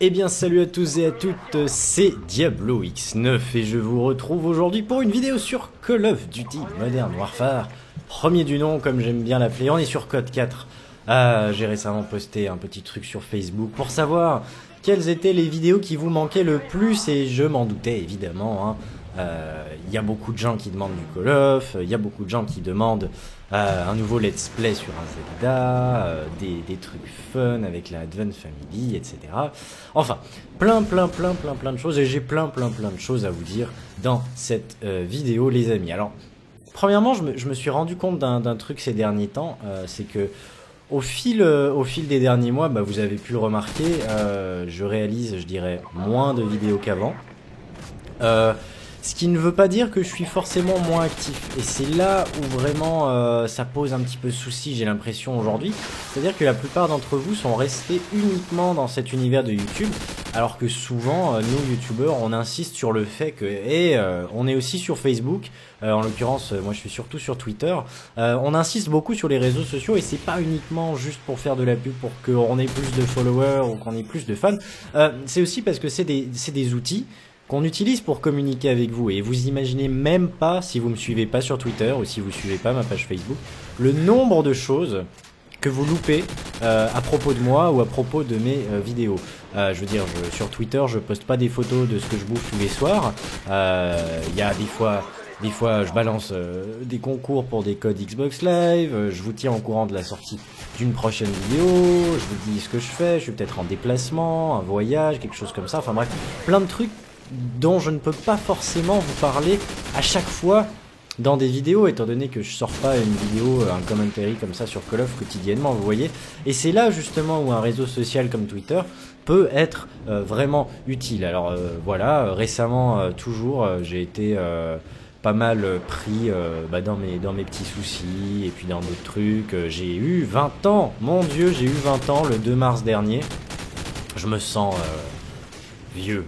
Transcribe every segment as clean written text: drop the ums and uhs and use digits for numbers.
Eh bien salut à tous et à toutes, c'est Diablo X9 et je vous retrouve aujourd'hui pour une vidéo sur Call of Duty Modern Warfare. Premier du nom comme j'aime bien l'appeler, on est sur Code 4. J'ai récemment posté un petit truc sur Facebook pour savoir quelles étaient les vidéos qui vous manquaient le plus et je m'en doutais évidemment. Y a beaucoup de gens qui demandent du Call of, il y a beaucoup de gens qui demandent un nouveau let's play sur un Zelda, des trucs fun avec la Advent Family, etc. Enfin, plein de choses et j'ai plein de choses à vous dire dans cette vidéo les amis. Alors, premièrement, je me suis rendu compte d'un truc ces derniers temps, c'est que au fil des derniers mois, bah, vous avez pu le remarquer, je réalise, je dirais, moins de vidéos qu'avant. Ce qui ne veut pas dire que je suis forcément moins actif. Et c'est là où vraiment ça pose un petit peu souci, j'ai l'impression aujourd'hui. C'est-à-dire que la plupart d'entre vous sont restés uniquement dans cet univers de YouTube, alors que souvent, nous YouTubeurs, on insiste sur le fait que, on est aussi sur Facebook, en l'occurrence, moi je suis surtout sur Twitter, on insiste beaucoup sur les réseaux sociaux et c'est pas uniquement juste pour faire de la pub, pour qu'on ait plus de followers ou qu'on ait plus de fans, c'est aussi parce que c'est des outils qu'on utilise pour communiquer avec vous et vous imaginez même pas, si vous me suivez pas sur Twitter ou si vous suivez pas ma page Facebook, le nombre de choses que vous loupez à propos de moi ou à propos de mes vidéos. Je veux dire, sur Twitter, je poste pas des photos de ce que je bouffe tous les soirs. Il y a des fois, je balance des concours pour des codes Xbox Live, je vous tiens au courant de la sortie d'une prochaine vidéo, je vous dis ce que je fais, je suis peut-être en déplacement, un voyage, quelque chose comme ça, enfin bref, plein de trucs dont je ne peux pas forcément vous parler à chaque fois dans des vidéos, étant donné que je sors pas une vidéo, un commentary comme ça sur Call of quotidiennement, vous voyez. Et c'est là justement où un réseau social comme Twitter peut être vraiment utile. Alors voilà, récemment toujours, j'ai été pas mal pris dans mes petits soucis et puis dans d'autres trucs. J'ai eu 20 ans, mon Dieu, j'ai eu 20 ans le 2 mars dernier. Je me sens vieux.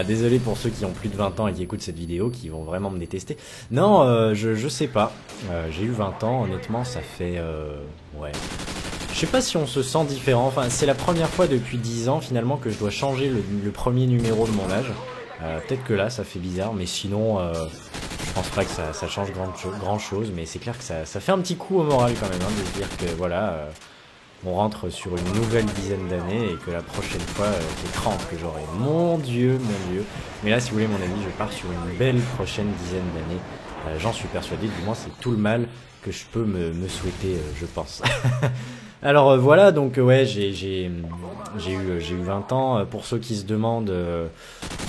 Désolé pour ceux qui ont plus de 20 ans et qui écoutent cette vidéo, qui vont vraiment me détester. Non, je sais pas. J'ai eu 20 ans, honnêtement, ça fait... ouais. Je sais pas si on se sent différent. Enfin, c'est la première fois depuis 10 ans, finalement, que je dois changer le premier numéro de mon âge. Peut-être que là, ça fait bizarre, mais sinon... je pense pas que ça change grand chose, mais c'est clair que ça fait un petit coup au moral quand même, hein, de se dire que, voilà... on rentre sur une nouvelle dizaine d'années et que la prochaine fois, c'est 30 que j'aurai. Mon Dieu. Mais là, si vous voulez mon avis, je pars sur une belle prochaine dizaine d'années. J'en suis persuadé, du moins c'est tout le mal que je peux me souhaiter, je pense. Alors voilà, donc ouais, j'ai eu 20 ans. Pour ceux qui se demandent,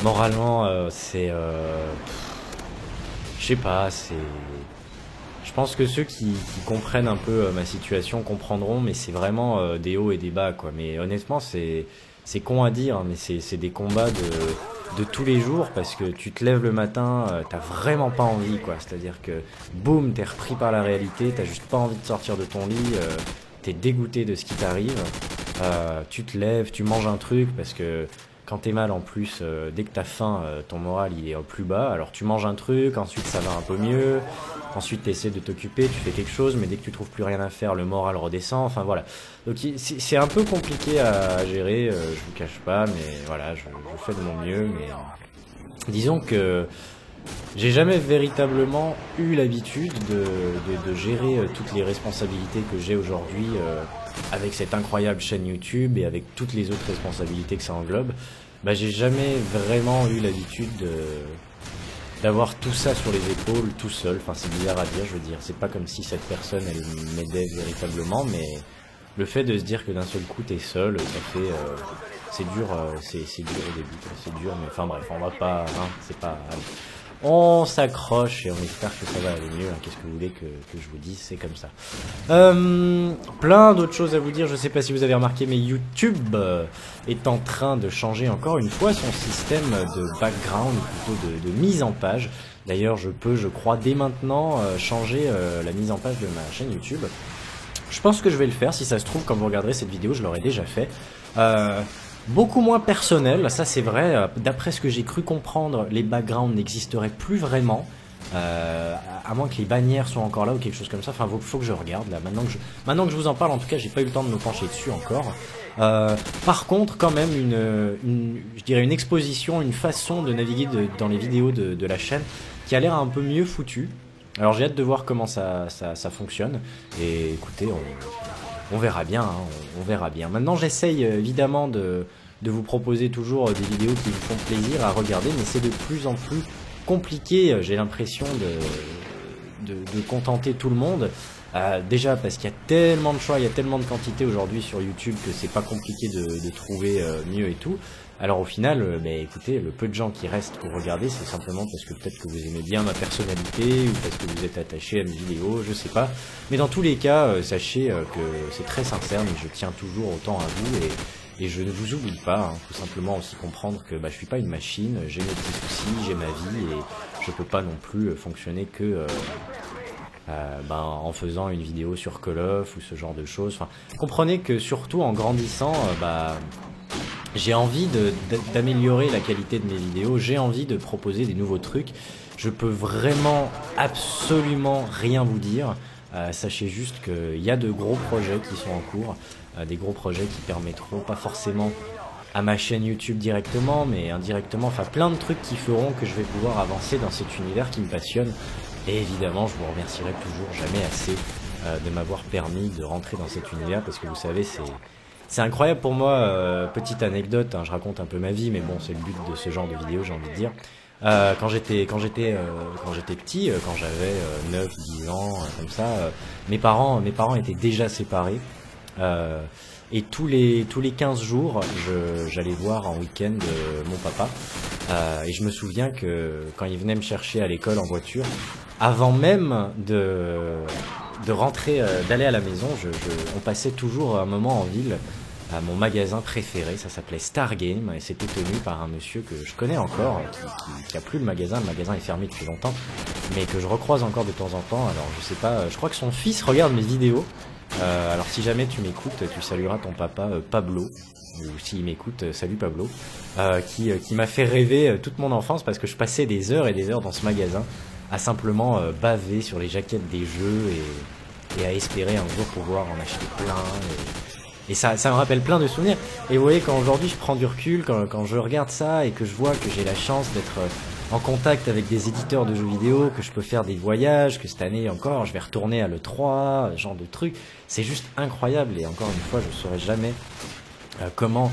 moralement, c'est... je sais pas, c'est... Je pense que ceux qui comprennent un peu ma situation comprendront, mais c'est vraiment des hauts et des bas, quoi. Mais honnêtement, c'est con à dire, hein, mais c'est des combats de tous les jours, parce que tu te lèves le matin, t'as vraiment pas envie, quoi. C'est-à-dire que, boum, t'es repris par la réalité, t'as juste pas envie de sortir de ton lit, t'es dégoûté de ce qui t'arrive, tu te lèves, tu manges un truc, parce que... quand t'es mal en plus, dès que t'as faim, ton moral il est au plus bas, alors tu manges un truc, ensuite ça va un peu mieux, ensuite t'essaies de t'occuper, tu fais quelque chose, mais dès que tu trouves plus rien à faire, le moral redescend, enfin voilà. Donc c'est un peu compliqué à gérer, je vous cache pas, mais voilà, je fais de mon mieux, mais disons que j'ai jamais véritablement eu l'habitude de gérer toutes les responsabilités que j'ai aujourd'hui, avec cette incroyable chaîne YouTube et avec toutes les autres responsabilités que ça englobe. Bah j'ai jamais vraiment eu l'habitude d'avoir tout ça sur les épaules tout seul. Enfin c'est bizarre à dire, je veux dire, c'est pas comme si cette personne elle m'aidait véritablement, mais le fait de se dire que d'un seul coup t'es seul, ça fait c'est dur, c'est dur au début, c'est dur, mais enfin bref, on va pas, hein, c'est pas... Allez. On s'accroche et on espère que ça va aller mieux. Qu'est-ce que vous voulez que je vous dise, c'est comme ça. Plein d'autres choses à vous dire. Je sais pas si vous avez remarqué, mais YouTube est en train de changer encore une fois son système de background, plutôt de mise en page. D'ailleurs, je peux, je crois, dès maintenant changer la mise en page de ma chaîne YouTube. Je pense que je vais le faire. Si ça se trouve, quand vous regarderez cette vidéo, je l'aurai déjà fait. Beaucoup moins personnel, ça c'est vrai, d'après ce que j'ai cru comprendre, les backgrounds n'existeraient plus vraiment, à moins que les bannières soient encore là ou quelque chose comme ça, enfin faut que je regarde là, maintenant que je vous en parle, en tout cas j'ai pas eu le temps de me pencher dessus encore, Par contre, quand même, je dirais une exposition, une façon de naviguer dans les vidéos de la chaîne qui a l'air un peu mieux foutue. Alors j'ai hâte de voir comment ça fonctionne. Et écoutez, on verra bien, hein, on verra bien. Maintenant, j'essaye évidemment de vous proposer toujours des vidéos qui vous font plaisir à regarder, mais c'est de plus en plus compliqué, j'ai l'impression, de contenter tout le monde. Déjà parce qu'il y a tellement de choix, il y a tellement de quantité aujourd'hui sur YouTube que c'est pas compliqué de trouver mieux et tout. Alors au final, écoutez, le peu de gens qui restent pour regarder, c'est simplement parce que peut-être que vous aimez bien ma personnalité ou parce que vous êtes attaché à mes vidéos, je sais pas. Mais dans tous les cas, sachez que c'est très sincère, mais je tiens toujours autant à vous et je ne vous oublie pas. Hein. Faut simplement aussi comprendre que je suis pas une machine, j'ai mes petits soucis, j'ai ma vie et je peux pas non plus fonctionner que en faisant une vidéo sur Call of ou ce genre de choses. Enfin, comprenez que surtout en grandissant, j'ai envie d'améliorer la qualité de mes vidéos, j'ai envie de proposer des nouveaux trucs. Je peux vraiment absolument rien vous dire. Sachez juste qu'il y a de gros projets qui sont en cours, des gros projets qui permettront pas forcément à ma chaîne YouTube directement, mais indirectement, enfin plein de trucs qui feront que je vais pouvoir avancer dans cet univers qui me passionne. Et évidemment, je vous remercierai toujours jamais assez de m'avoir permis de rentrer dans cet univers, parce que vous savez, c'est incroyable pour moi. Petite anecdote, hein, je raconte un peu ma vie, mais bon, c'est le but de ce genre de vidéo, j'ai envie de dire. Quand j'étais petit, quand j'avais 9, 10 ans, comme ça, mes parents étaient déjà séparés. Et tous les 15 jours, j'allais voir en week-end mon papa. Et je me souviens que quand il venait me chercher à l'école en voiture, avant même de rentrer, d'aller à la maison, on passait toujours un moment en ville à mon magasin préféré. Ça s'appelait Star Game et c'était tenu par un monsieur que je connais encore, qui a plus le magasin. Le magasin est fermé depuis longtemps, mais que je recroise encore de temps en temps. Alors je sais pas, je crois que son fils regarde mes vidéos. Alors si jamais tu m'écoutes, tu salueras ton papa Pablo, ou s'il m'écoute, salut Pablo, qui m'a fait rêver toute mon enfance, parce que je passais des heures et des heures dans ce magasin à simplement baver sur les jaquettes des jeux et à espérer un jour pouvoir en acheter plein. Et ça me rappelle plein de souvenirs. Et vous voyez, quand aujourd'hui je prends du recul, quand je regarde ça et que je vois que j'ai la chance d'être en contact avec des éditeurs de jeux vidéo, que je peux faire des voyages, que cette année encore je vais retourner à l'E3, ce genre de trucs, c'est juste incroyable. Et encore une fois, je ne saurais jamais comment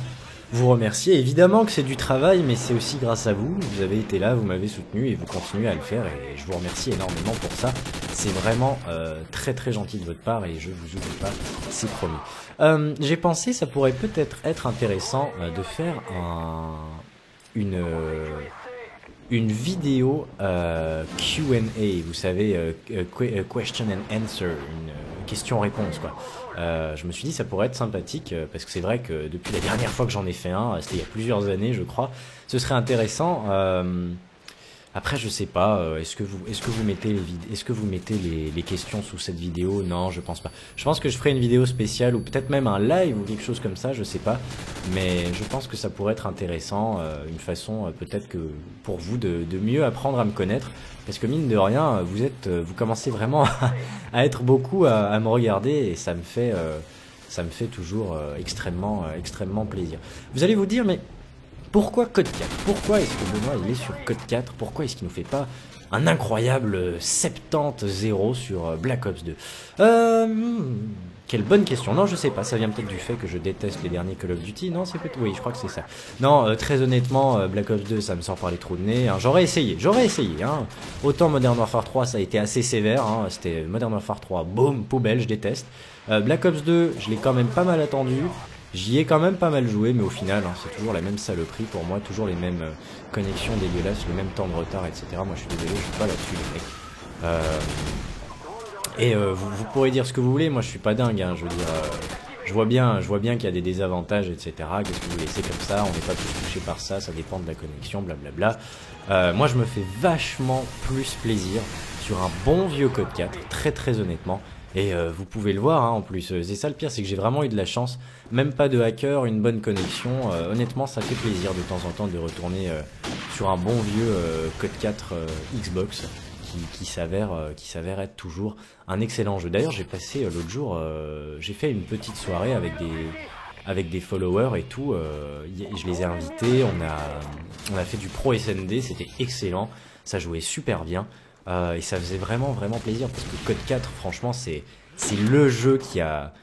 vous remercier. Évidemment que c'est du travail, mais c'est aussi grâce à vous. Vous avez été là, vous m'avez soutenu et vous continuez à le faire, et je vous remercie énormément pour ça. C'est vraiment très très gentil de votre part et je vous oublie pas, c'est promis. J'ai pensé, ça pourrait peut-être être intéressant de faire une vidéo Q&A, vous savez, question and answer, une question-réponse quoi. Je me suis dit ça pourrait être sympathique, parce que c'est vrai que depuis la dernière fois que j'en ai fait un, c'était il y a plusieurs années je crois, ce serait intéressant. Après je sais pas, est-ce que vous mettez les questions sous cette vidéo? Non, je pense pas. Je pense que je ferai une vidéo spéciale ou peut-être même un live ou quelque chose comme ça, je sais pas. Mais je pense que ça pourrait être intéressant, une façon peut-être que pour vous de mieux apprendre à me connaître, parce que mine de rien, vous commencez vraiment à être beaucoup à me regarder et ça me fait toujours extrêmement plaisir. Vous allez vous dire, mais pourquoi Code 4? Pourquoi est-ce que Benoît il est sur Code 4? Pourquoi est-ce qu'il nous fait pas un incroyable 70-0 sur Black Ops 2? Quelle bonne question. Non, je sais pas, ça vient peut-être du fait que je déteste les derniers Call of Duty. Non, c'est peut-être... Oui, je crois que c'est ça. Non, très honnêtement, Black Ops 2, ça me sort par les trous de nez. Hein. J'aurais essayé. Hein. Autant Modern Warfare 3, ça a été assez sévère. Hein. C'était Modern Warfare 3, boum, poubelle, je déteste. Black Ops 2, je l'ai quand même pas mal attendu. J'y ai quand même pas mal joué, mais au final, hein, c'est toujours la même saloperie pour moi, toujours les mêmes connexions dégueulasses, le même temps de retard, etc. Moi, je suis désolé, je suis pas là-dessus, les mecs. Vous pourrez dire ce que vous voulez, moi, je suis pas dingue, hein, je veux dire, je vois bien qu'il y a des désavantages, etc. Qu'est-ce que vous laissez comme ça? On n'est pas tous touchés par ça, ça dépend de la connexion, blablabla. Moi, je me fais vachement plus plaisir sur un bon vieux Code 4, très très honnêtement. Et vous pouvez le voir hein, en plus, c'est ça le pire, c'est que j'ai vraiment eu de la chance, même pas de hacker, une bonne connexion, honnêtement ça fait plaisir de temps en temps de retourner sur un bon vieux Code 4 Xbox qui s'avère être toujours un excellent jeu. D'ailleurs j'ai passé l'autre jour, j'ai fait une petite soirée avec avec des followers et tout. Je les ai invités, on a fait du pro SND, c'était excellent, ça jouait super bien. Et ça faisait vraiment plaisir parce que Code 4, franchement, c'est le jeu qui a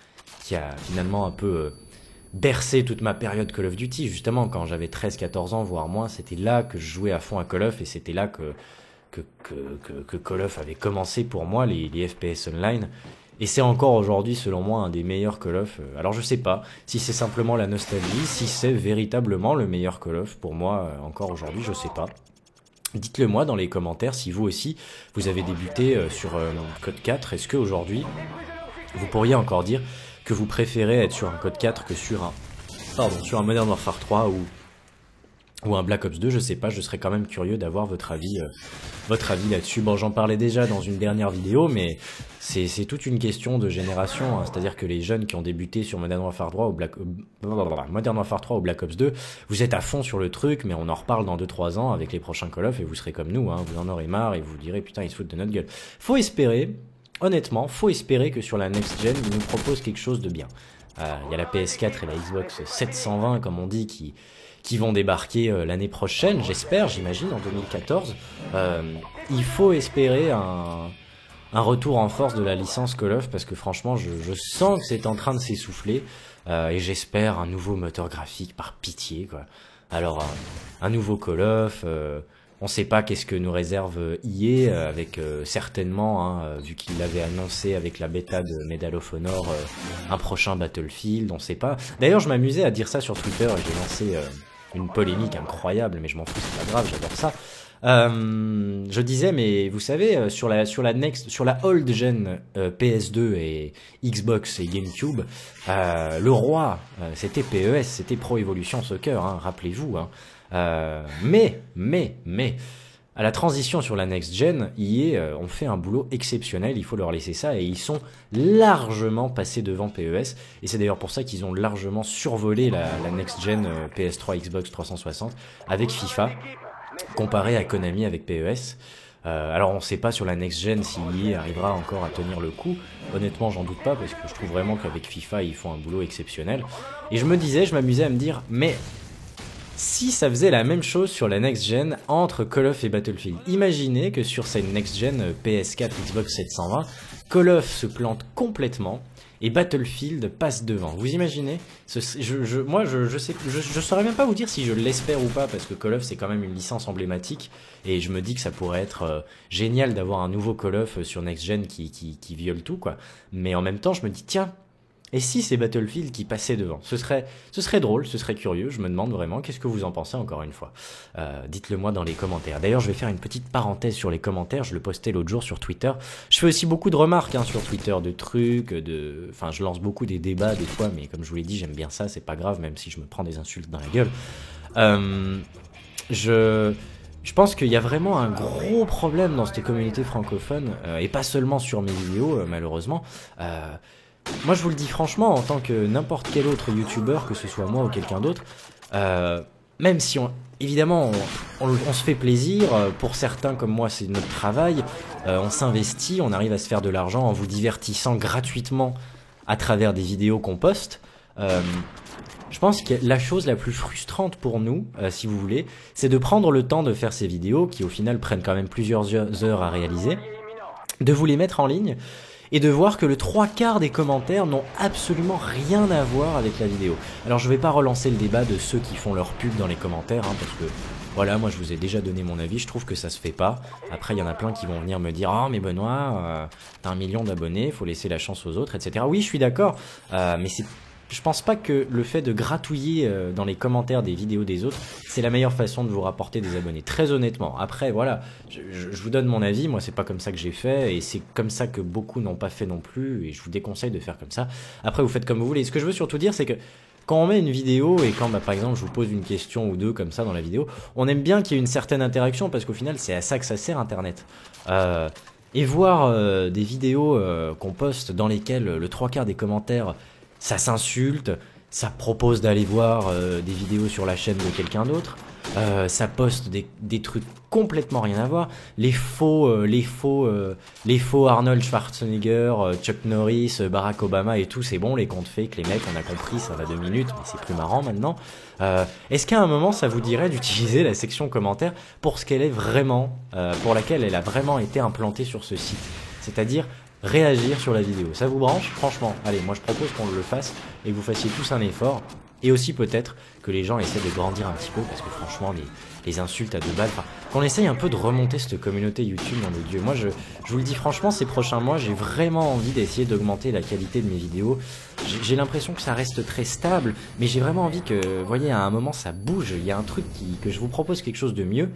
finalement un peu bercé toute ma période Call of Duty. Justement, quand j'avais 13-14 ans, voire moins, c'était là que je jouais à fond à Call of et c'était là que Call of avait commencé pour moi, les FPS online. Et c'est encore aujourd'hui, selon moi, un des meilleurs Call of. Alors je sais pas si c'est simplement la nostalgie, si c'est véritablement le meilleur Call of pour moi, encore aujourd'hui, je sais pas. Dites-le moi dans les commentaires si vous aussi, vous avez débuté sur Code 4. Est-ce qu'aujourd'hui, vous pourriez encore dire que vous préférez être sur un Code 4 que sur un Modern Warfare 3 ou un Black Ops 2, je sais pas, je serais quand même curieux d'avoir votre avis là-dessus. Bon, j'en parlais déjà dans une dernière vidéo, mais c'est toute une question de génération, hein. C'est-à-dire que les jeunes qui ont débuté sur Modern Warfare 3 ou Black Ops 2, vous êtes à fond sur le truc, mais on en reparle dans 2-3 ans avec les prochains Call of et vous serez comme nous, hein, vous en aurez marre et vous direz putain, ils se foutent de notre gueule. Faut espérer, honnêtement, que sur la next gen, ils nous proposent quelque chose de bien. Il y a la PS4 et la Xbox 720, comme on dit, qui vont débarquer l'année prochaine, j'imagine, en 2014. Il faut espérer un retour en force de la licence Call of, parce que franchement, je sens que c'est en train de s'essouffler, et j'espère un nouveau moteur graphique, par pitié, quoi. Alors, un nouveau Call of, on sait pas qu'est-ce que nous réserve EA, avec certainement, hein, vu qu'il l'avait annoncé avec la bêta de Medal of Honor, un prochain Battlefield, on sait pas. D'ailleurs, je m'amusais à dire ça sur Twitter, et j'ai lancé une polémique incroyable, mais je m'en fous, c'est pas grave, j'adore ça. Je disais, mais vous savez, sur la old gen PS2 et Xbox et GameCube, le roi, c'était PES, c'était Pro Evolution Soccer, hein, rappelez-vous. Hein. Mais, à la transition sur la next gen, EA ont fait un boulot exceptionnel, il faut leur laisser ça, et ils sont largement passés devant PES, et c'est d'ailleurs pour ça qu'ils ont largement survolé la next gen PS3 Xbox 360 avec FIFA, comparé à Konami avec PES. Alors on sait pas sur la next gen si EA arrivera encore à tenir le coup, honnêtement j'en doute pas, parce que je trouve vraiment qu'avec FIFA ils font un boulot exceptionnel, et je m'amusais à me dire, mais si ça faisait la même chose sur la next gen entre Call of et Battlefield, imaginez que sur cette next gen PS4 Xbox 720, Call of se plante complètement et Battlefield passe devant. Vous imaginez? Moi, je saurais même pas vous dire si je l'espère ou pas, parce que Call of c'est quand même une licence emblématique et je me dis que ça pourrait être génial d'avoir un nouveau Call of sur next gen qui viole tout, quoi. Mais en même temps, je me dis tiens. Et si c'est Battlefield qui passait devant, ce serait drôle, ce serait curieux, je me demande vraiment, qu'est-ce que vous en pensez encore une fois. Dites-le moi dans les commentaires. D'ailleurs, je vais faire une petite parenthèse sur les commentaires, je le postais l'autre jour sur Twitter. Je fais aussi beaucoup de remarques sur Twitter, de trucs, enfin je lance beaucoup des débats des fois, mais comme je vous l'ai dit, j'aime bien ça, c'est pas grave, même si je me prends des insultes dans la gueule. Je pense qu'il y a vraiment un gros problème dans cette communauté francophone, et pas seulement sur mes vidéos, malheureusement. Moi je vous le dis franchement, en tant que n'importe quel autre youtubeur, que ce soit moi ou quelqu'un d'autre, même si évidemment on se fait plaisir, pour certains comme moi c'est notre travail, on s'investit, on arrive à se faire de l'argent en vous divertissant gratuitement à travers des vidéos qu'on poste. Je pense que la chose la plus frustrante pour nous, si vous voulez, c'est de prendre le temps de faire ces vidéos, qui au final prennent quand même plusieurs heures à réaliser, de vous les mettre en ligne, et de voir que le 3/4 des commentaires n'ont absolument rien à voir avec la vidéo. Alors je vais pas relancer le débat de ceux qui font leur pub dans les commentaires, parce que voilà, moi je vous ai déjà donné mon avis, je trouve que ça se fait pas. Après il y en a plein qui vont venir me dire « Oh mais Benoît, t'as 1 million d'abonnés, faut laisser la chance aux autres, etc. » Oui, je suis d'accord, mais je pense pas que le fait de gratouiller dans les commentaires des vidéos des autres, c'est la meilleure façon de vous rapporter des abonnés. Très honnêtement. Après, voilà, je vous donne mon avis. Moi, c'est pas comme ça que j'ai fait, et c'est comme ça que beaucoup n'ont pas fait non plus, et je vous déconseille de faire comme ça. Après, vous faites comme vous voulez. Ce que je veux surtout dire, c'est que quand on met une vidéo, et quand, par exemple, je vous pose une question ou deux comme ça dans la vidéo, on aime bien qu'il y ait une certaine interaction, parce qu'au final, c'est à ça que ça sert Internet. Et voir des vidéos qu'on poste dans lesquelles le 3/4 des commentaires ça s'insulte, ça propose d'aller voir des vidéos sur la chaîne de quelqu'un d'autre. ça poste des trucs complètement rien à voir. Les faux Arnold Schwarzenegger, Chuck Norris, Barack Obama et tout, c'est bon, les comptes fake, les mecs, on a compris, ça va 2 minutes, mais c'est plus marrant maintenant. Est-ce qu'à un moment, ça vous dirait d'utiliser la section commentaires pour ce qu'elle est vraiment, pour laquelle elle a vraiment été implantée sur ce site, c'est-à-dire réagir sur la vidéo. Ça vous branche? Franchement, allez, moi je propose qu'on le fasse et que vous fassiez tous un effort. Et aussi peut-être que les gens essaient de grandir un petit peu, parce que franchement, les insultes à 2 balles, enfin, qu'on essaye un peu de remonter cette communauté YouTube, mon Dieu. Moi, je vous le dis franchement, ces prochains mois, j'ai vraiment envie d'essayer d'augmenter la qualité de mes vidéos. J'ai l'impression que ça reste très stable, mais j'ai vraiment envie que, vous voyez, à un moment, ça bouge. Il y a un truc que je vous propose quelque chose de mieux.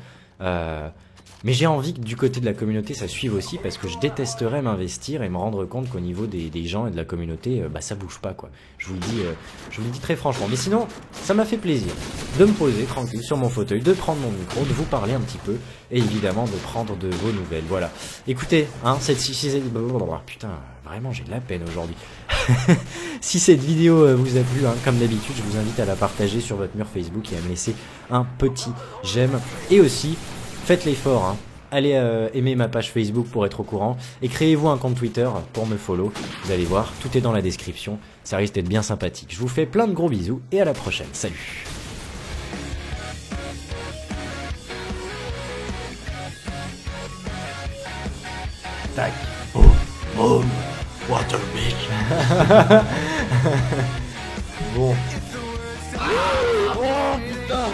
Mais j'ai envie que du côté de la communauté ça suive aussi, parce que je détesterais m'investir et me rendre compte qu'au niveau des gens et de la communauté, bah ça bouge pas quoi. Je vous le dis très franchement. Mais sinon, ça m'a fait plaisir de me poser tranquille sur mon fauteuil, de prendre mon micro, de vous parler un petit peu, et évidemment de prendre de vos nouvelles. Voilà. Écoutez, hein, putain, vraiment j'ai de la peine aujourd'hui. Si cette vidéo vous a plu, hein, comme d'habitude, je vous invite à la partager sur votre mur Facebook et à me laisser un petit j'aime. Et aussi, faites l'effort, hein. Allez aimer ma page Facebook pour être au courant et créez-vous un compte Twitter pour me follow. Vous allez voir, tout est dans la description, ça risque d'être bien sympathique. Je vous fais plein de gros bisous et à la prochaine. Salut. Tac. Boum, boum, water bitch. Bon. Oh putain.